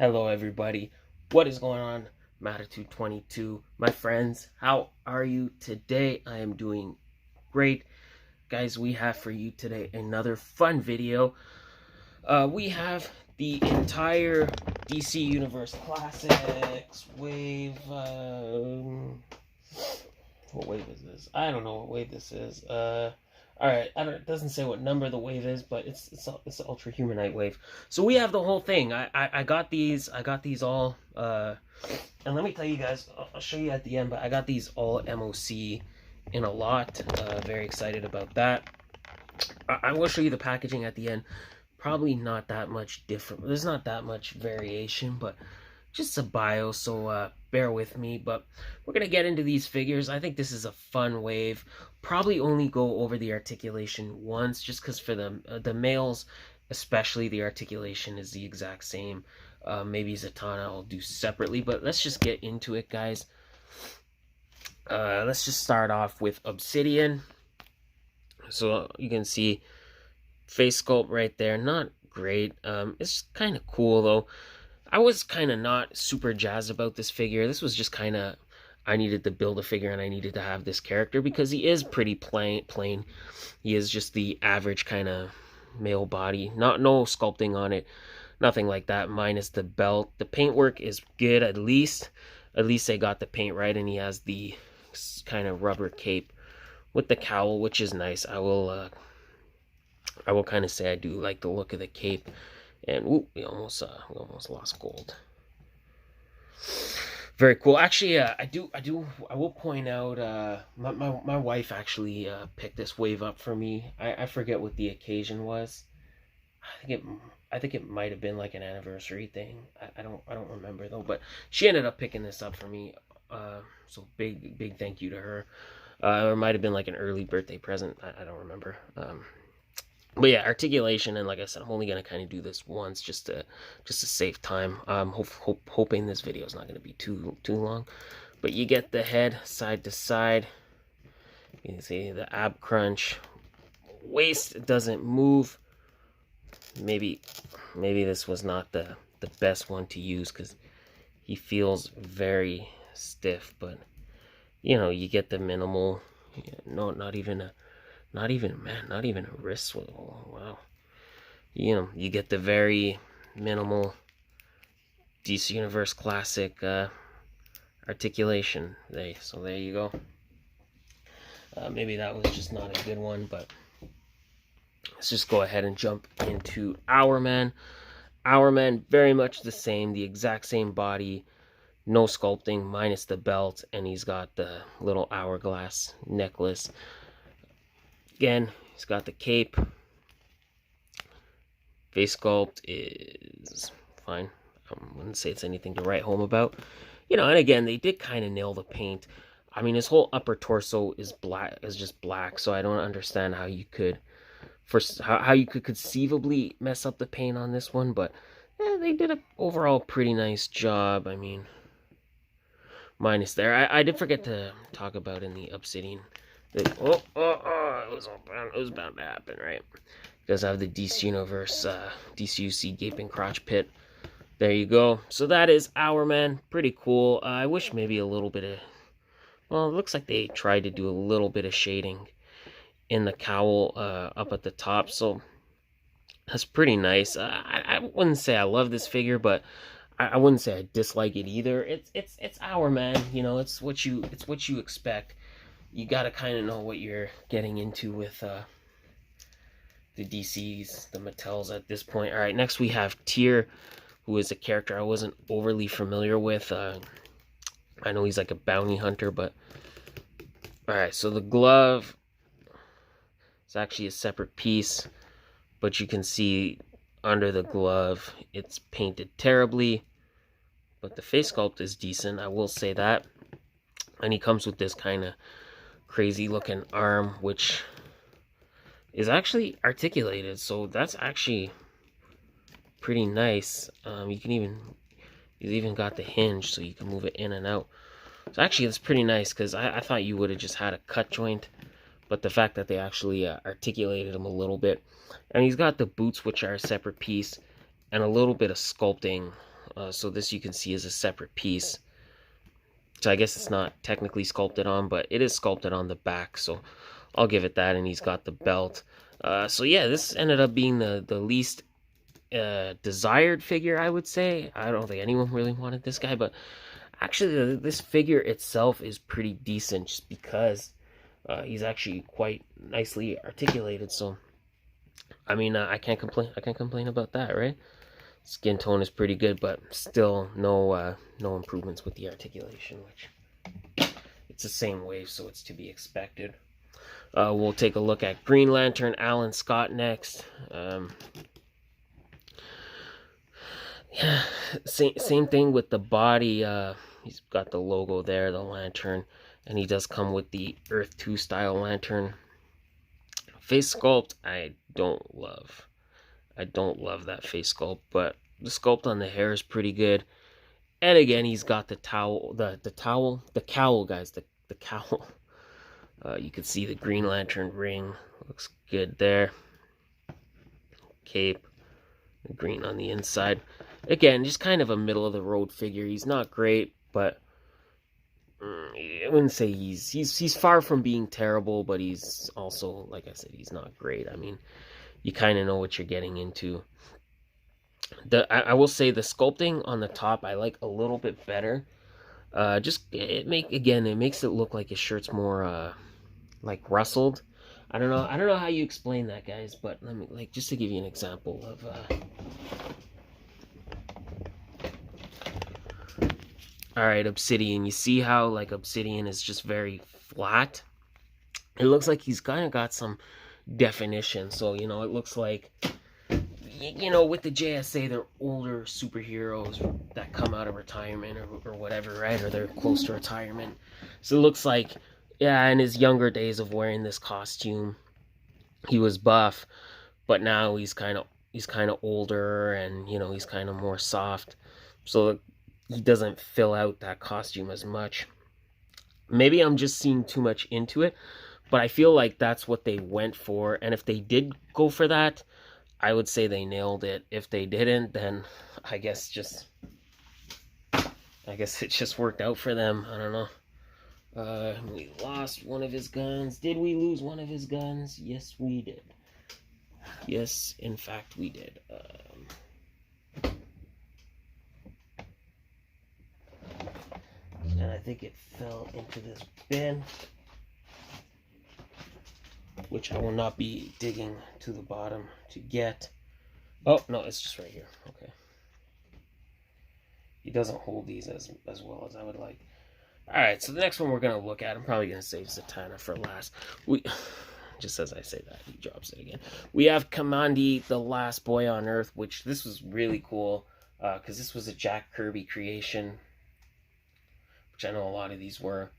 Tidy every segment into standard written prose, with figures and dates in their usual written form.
Hello everybody, what is going on? Matitude 22, my friends, how are you today? I am doing great. Guys, we have for you today another fun video. We have the entire DC Universe Classics wave. What wave is this? I don't know what wave this is. Alright, it doesn't say what number the wave is, but it's the Ultra Humanoid wave. So we have the whole thing. I got these all, and let me tell you guys, I'll show you at the end, but I got these all MOC in a lot. Very excited about that. I will show you the packaging at the end. Probably not that much different. There's not that much variation, but just a bio, so bear with me. But we're gonna get into these figures. I think this is a fun wave. Probably only go over the articulation once, just because for the males especially, the articulation is the exact same. Maybe Zatanna I'll do separately, but let's just get into it, guys. Let's just start off with Obsidian. So you can see face sculpt right there, not great. It's kind of cool though. I was kind of not super jazzed about this figure. This was just kind of, I needed to build a figure and I needed to have this character because he is pretty plain. He is just the average kind of male body. No sculpting on it. Nothing like that, minus the belt. The paintwork is good, at least. At least they got the paint right, and he has the kind of rubber cape with the cowl, which is nice. I will kind of say I do like the look of the cape. And whoop, we almost lost gold. Very cool. Actually, I will point out, my wife actually picked this wave up for me. I forget what the occasion was. I think it might have been like an anniversary thing. I don't remember though, but she ended up picking this up for me. So big thank you to her. Or it might have been like an early birthday present. I don't remember. But yeah, articulation, and like I said, I'm only gonna kind of do this once just to save time. Hoping this video is not gonna be too long. But you get the head side to side. You can see the ab crunch. Waist doesn't move. Maybe this was not the best one to use because he feels very stiff. But you know, you get the minimal. No, not even a wrist swivel. Wow. You know, you get the very minimal DC Universe Classic articulation. So there you go. Maybe that was just not a good one, but let's just go ahead and jump into Our Man. Our Man, very much the same, the exact same body, no sculpting, minus the belt, and he's got the little hourglass necklace. Again, he's got the cape. Face sculpt is fine. I wouldn't say it's anything to write home about. You know, and again, they did kind of nail the paint. I mean, his whole upper torso is just black, so I don't understand how you could conceivably mess up the paint on this one, but they did an overall pretty nice job. I mean, minus there. I did forget to talk about in the Obsidian. It was bound to happen, right? Because I have the DC Universe, DCUC gaping crotch pit. There you go. So that is Our Man. Pretty cool. I wish maybe a little bit of, well, it looks like they tried to do a little bit of shading in the cowl up at the top. So that's pretty nice. I wouldn't say I love this figure, but I wouldn't say I dislike it either. It's Our Man. You know, it's what you expect. You gotta kind of know what you're getting into with the DCs, the Mattels at this point. All right, next we have Tyr, who is a character I wasn't overly familiar with. I know he's like a bounty hunter, but all right. So the glove is actually a separate piece, but you can see under the glove it's painted terribly, but the face sculpt is decent. I will say that, and he comes with this kind of crazy looking arm, which is actually articulated, so that's actually pretty nice. He's even got the hinge so you can move it in and out. So actually that's pretty nice, because I thought you would have just had a cut joint, but the fact that they actually articulated him a little bit. And he's got the boots, which are a separate piece, and a little bit of sculpting So this you can see is a separate piece. So I guess it's not technically sculpted on, but it is sculpted on the back. So I'll give it that. And he's got the belt. So yeah, this ended up being the least desired figure, I would say. I don't think anyone really wanted this guy, but actually this figure itself is pretty decent just because he's actually quite nicely articulated. So I mean, I can't complain about that, right? Skin tone is pretty good, but still no improvements with the articulation, which it's the same wave, so it's to be expected. We'll take a look at Green Lantern Alan Scott next. Yeah, same thing with the body. He's got the logo there, the lantern, and he does come with the Earth 2 style lantern. Face sculpt, I don't love. I don't love that face sculpt, but the sculpt on the hair is pretty good. And again, he's got the cowl, guys, the cowl. You can see the Green Lantern ring. Looks good there. Cape. Green on the inside. Again, just kind of a middle-of-the-road figure. He's not great, but I wouldn't say he's far from being terrible, but he's also, like I said, he's not great. I mean, you kind of know what you're getting into. I will say the sculpting on the top I like a little bit better. It makes it look like his shirt's more like rustled. I don't know how you explain that, guys, but let me just to give you an example of all right, Obsidian. You see how like Obsidian is just very flat? It looks like he's kind of got some definition. So, it looks like, with the JSA, they're older superheroes that come out of retirement or whatever, right? Or they're close to retirement. So it looks like, yeah, in his younger days of wearing this costume, he was buff, but now he's kind of older and, he's kind of more soft. So he doesn't fill out that costume as much. Maybe I'm just seeing too much into it, but I feel like that's what they went for. And if they did go for that, I would say they nailed it. If they didn't, then I guess it just worked out for them. I don't know. We lost one of his guns. Did we lose one of his guns? Yes, we did. Yes, in fact, we did. And I think it fell into this bin, which I will not be digging to the bottom to get. Oh, no, it's just right here. Okay. He doesn't hold these as well as I would like. Alright, so the next one we're going to look at, I'm probably going to save Zatanna for last. Just as I say that, he drops it again. We have Kamandi, the last boy on Earth, which this was really cool, because this was a Jack Kirby creation, which I know a lot of these were,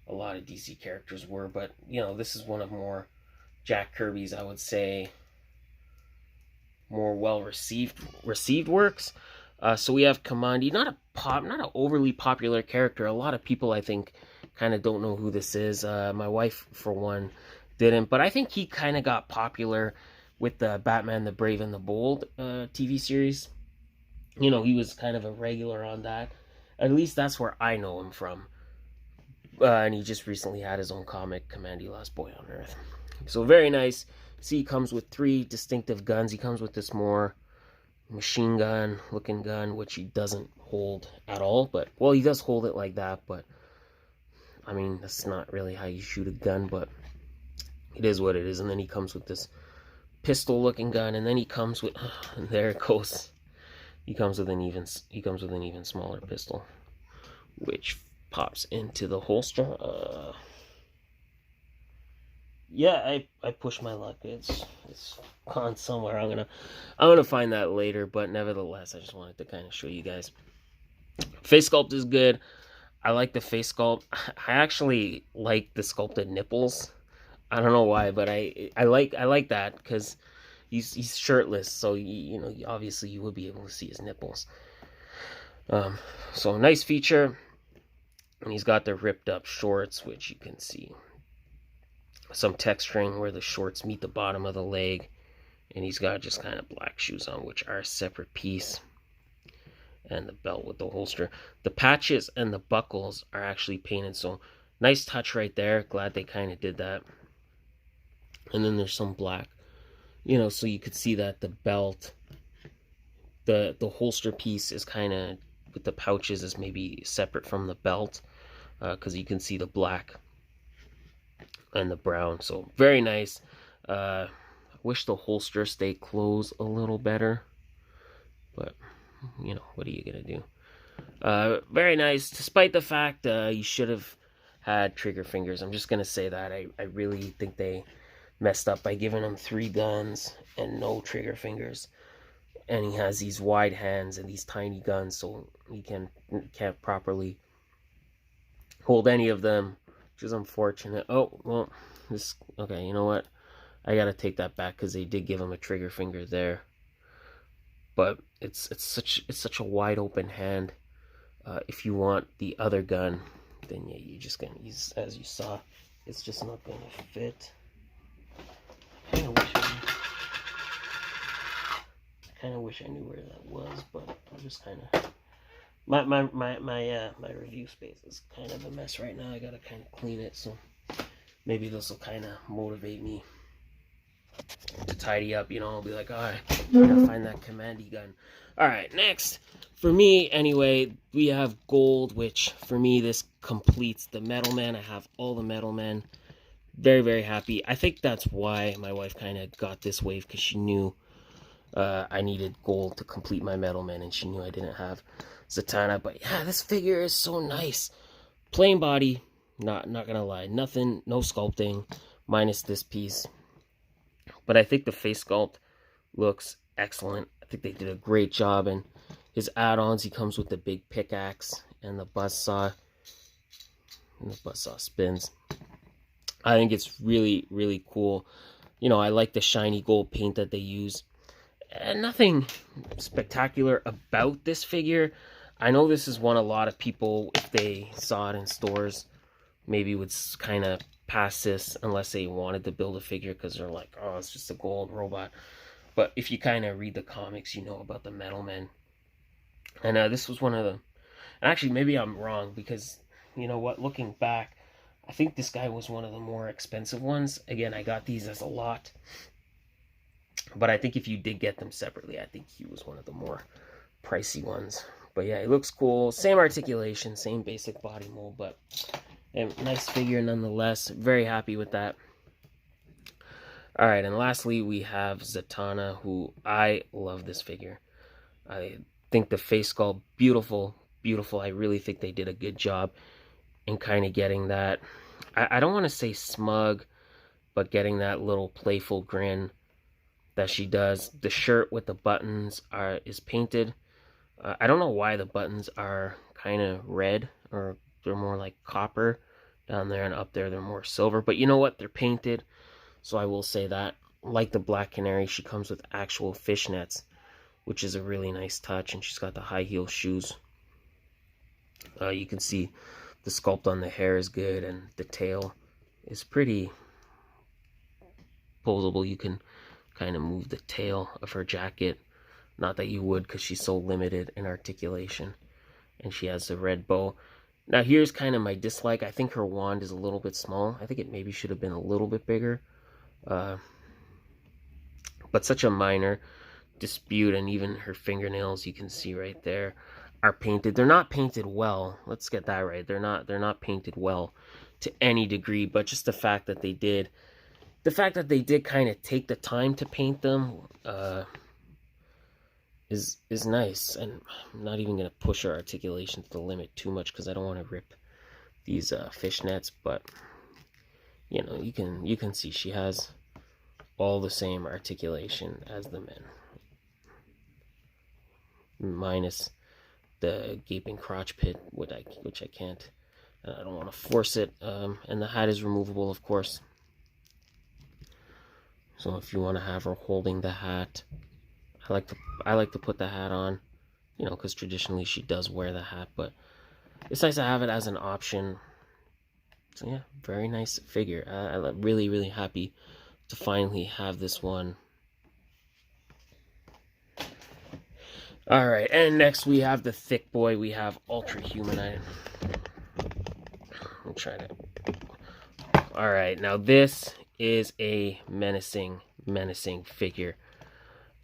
a lot of DC characters were, but, this is one of more Jack Kirby's, I would say, more well-received works. So we have Kamandi, not an overly popular character. A lot of people, I think, kind of don't know who this is. My wife, for one, didn't, but I think he kind of got popular with the Batman the Brave and the Bold TV series. He was kind of a regular on that. At least that's where I know him from. And he just recently had his own comic, Kamandi, Last Boy on Earth. So very nice. See, he comes with 3 distinctive guns. He comes with this more machine gun looking gun, which he doesn't hold at all. But, well, he does hold it like that, but, I mean, that's not really how you shoot a gun, but it is what it is. And then he comes with this pistol looking gun, and then he comes with, there it goes. He comes with an even smaller pistol, which pops into the holster. Yeah, I pushed my luck. It's gone somewhere. I'm gonna find that later, but nevertheless, I just wanted to kind of show you guys. Face sculpt is good. I like the face sculpt. I actually like the sculpted nipples. I don't know why, but I like that because he's shirtless, so obviously you would be able to see his nipples. So nice feature. And he's got the ripped up shorts, which you can see. Some texturing where the shorts meet the bottom of the leg. And he's got just kind of black shoes on, which are a separate piece. and the belt with the holster. The patches and the buckles are actually painted, so nice touch right there. Glad they kind of did that. And then there's some black, so you could see that the belt, the holster piece is kind of with the pouches is maybe separate from the belt, because you can see the black and the brown. So very nice. I wish the holster stayed closed a little better, but what are you gonna do? Very nice, despite the fact you should have had trigger fingers. I'm just gonna say that I really think they messed up by giving him 3 guns and no trigger fingers. And he has these wide hands and these tiny guns, so he can't properly hold any of them, which is unfortunate. Oh well, okay. You know what? I gotta take that back because they did give him a trigger finger there. But it's such a wide open hand. If you want the other gun, then yeah, you're just gonna use, as you saw, it's just not gonna fit. I kind of wish I knew where that was, but I'm just kind of my review space is kind of a mess right now. I gotta kind of clean it, so maybe this will kind of motivate me to tidy up. I'll be like, all right, I gotta find that Kamandi gun. All right, next for me anyway, we have gold, which for me this completes the Metal Man. I have all the Metal Men. Very, very happy. I think that's why my wife kind of got this wave, because she knew I needed gold to complete my Metal Man, and she knew I didn't have Zatanna. But yeah, this figure is so nice. Plain body, not gonna lie, nothing, no sculpting, minus this piece. But I think the face sculpt looks excellent. I think they did a great job, and his add-ons, he comes with the big pickaxe and the buzzsaw, and the buzzsaw spins. I think it's really, really cool. I like the shiny gold paint that they use. And nothing spectacular about this figure. I know this is one a lot of people, if they saw it in stores, maybe would kind of pass this unless they wanted to build a figure, because they're like, oh, it's just a gold robot. But if you kind of read the comics, you know about the Metal Men. And this was one of the... Actually, maybe I'm wrong, because, you know what, looking back, I think this guy was one of the more expensive ones. Again, I got these as a lot. But I think if you did get them separately, I think he was one of the more pricey ones. But yeah, it looks cool. Same articulation, same basic body mold, but nice figure nonetheless. Very happy with that. Alright, and lastly, we have Zatanna, who I love this figure. I think the face sculpt, beautiful, beautiful. I really think they did a good job in kind of getting that, I don't want to say smug, but getting that little playful grin that she does. The shirt with the buttons is painted. I don't know why the buttons are kind of red, or they're more like copper down there, and up there they're more silver. But you know what? They're painted, so I will say that. Like the Black Canary, she comes with actual fishnets, which is a really nice touch, and she's got the high heel shoes. You can see the sculpt on the hair is good, and the tail is pretty posable. You can kind of move the tail of her jacket. Not that you would, because she's so limited in articulation. And she has the red bow. Now here's kind of my dislike. I think her wand is a little bit small. I think it maybe should have been a little bit bigger. But such a minor dispute. And even her fingernails, you can see right there, are painted. They're not painted well. Let's get that right. They're not painted well to any degree. But just the fact that they did kind of take the time to paint them is nice. And I'm not even going to push her articulation to the limit too much, because I don't want to rip these fishnets. But you can see she has all the same articulation as the men, minus the gaping crotch pit, which I can't. I don't want to force it. And the hat is removable, of course. So if you want to have her holding the hat, I like to put the hat on, because traditionally she does wear the hat, but it's nice to have it as an option. So yeah, very nice figure. I'm really, really happy to finally have this one. All right, and next we have the thick boy. We have Ultra Humanoid. I'll try to. All right, now this is a menacing figure.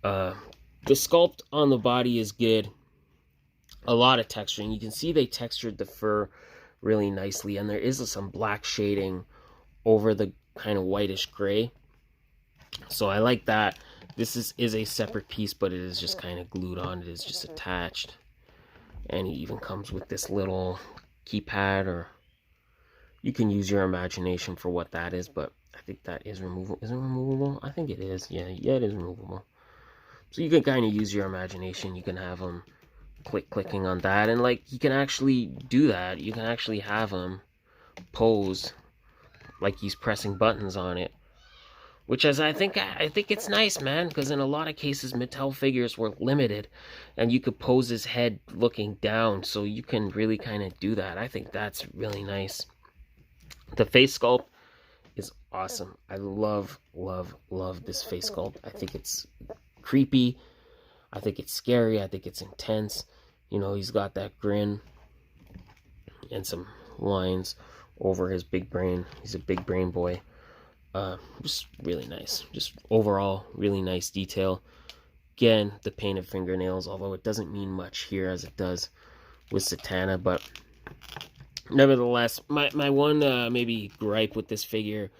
The sculpt on the body is good. A lot of texturing. You can see they textured the fur really nicely, and there is some black shading over the kind of whitish gray. So I like that. This is a separate piece, but it is just kind of glued on. It is just attached. And he even comes with this little keypad, or you can use your imagination for what that is, but I think that is removable. Is it removable? I think it is. Yeah, it is removable. So you can kind of use your imagination. You can have him clicking on that, and like you can actually do that. You can actually have him pose like he's pressing buttons on it. Which is, I think it's nice, man, because in a lot of cases, Mattel figures were limited, and you could pose his head looking down, so you can really kind of do that. I think that's really nice. The face sculpt is awesome. I love this face sculpt. I think it's creepy. I think it's scary. I think it's intense. You know, he's got that grin and some lines over his big brain. He's a big brain boy. Just really nice. Just overall, really nice detail. Again, the painted fingernails, although it doesn't mean much here as it does with Zatanna, but nevertheless, my one maybe gripe with this figure,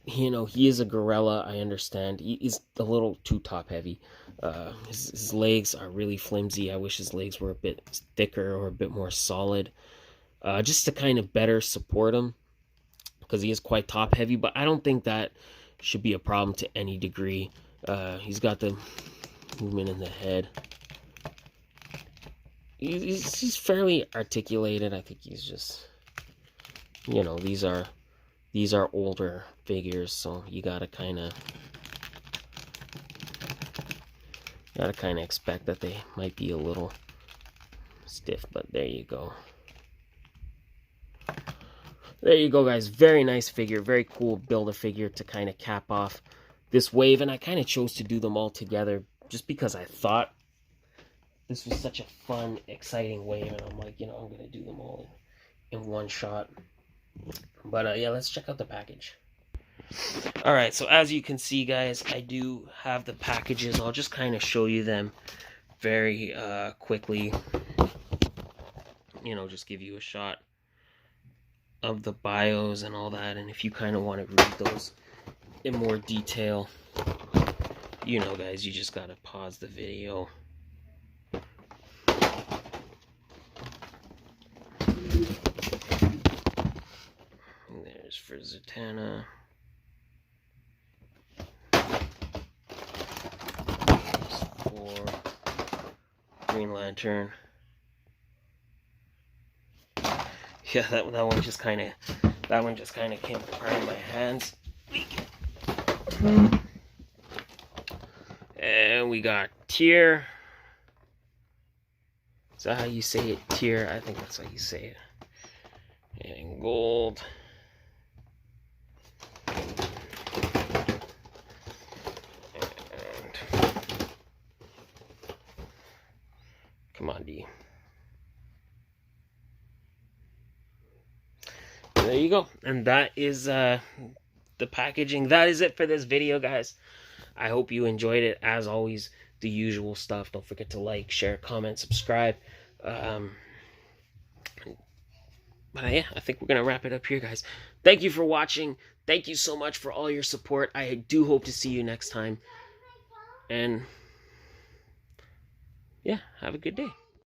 you know, he is a gorilla, I understand. He's a little too top heavy. His legs are really flimsy. I wish his legs were a bit thicker or a bit more solid, just to kind of better support him, because he is quite top heavy, but I don't think that should be a problem to any degree. He's got the movement in the head. He's fairly articulated. I think he's just, you know, these are older figures, so you gotta kind of expect that they might be a little stiff, but there you go. There you go, guys. Very nice figure. Very cool Build-A-Figure to kind of cap off this wave. And I kind of chose to do them all together just because I thought this was such a fun, exciting wave. And I'm like, you know, I'm going to do them all in one shot. But yeah, let's check out the package. All right, so as you can see, guys, I do have the packages. I'll just kind of show you them very quickly. You know, just give you a shot of the bios and all that, and if you kind of want to read those in more detail, you know, guys, you just gotta pause the video. And there's for Zatanna. For Green Lantern. Yeah, that one just kind of came apart in my hands. And we got Tier. Is that how you say it? Tier? I think that's how you say it. And Gold. And Kamandi. There you go. And that is the packaging. That is it for this video, guys. I hope you enjoyed it. As always, the usual stuff. Don't forget to like, share, comment, subscribe. But yeah, I think we're going to wrap it up here, guys. Thank you for watching. Thank you so much for all your support. I do hope to see you next time. And yeah, have a good day.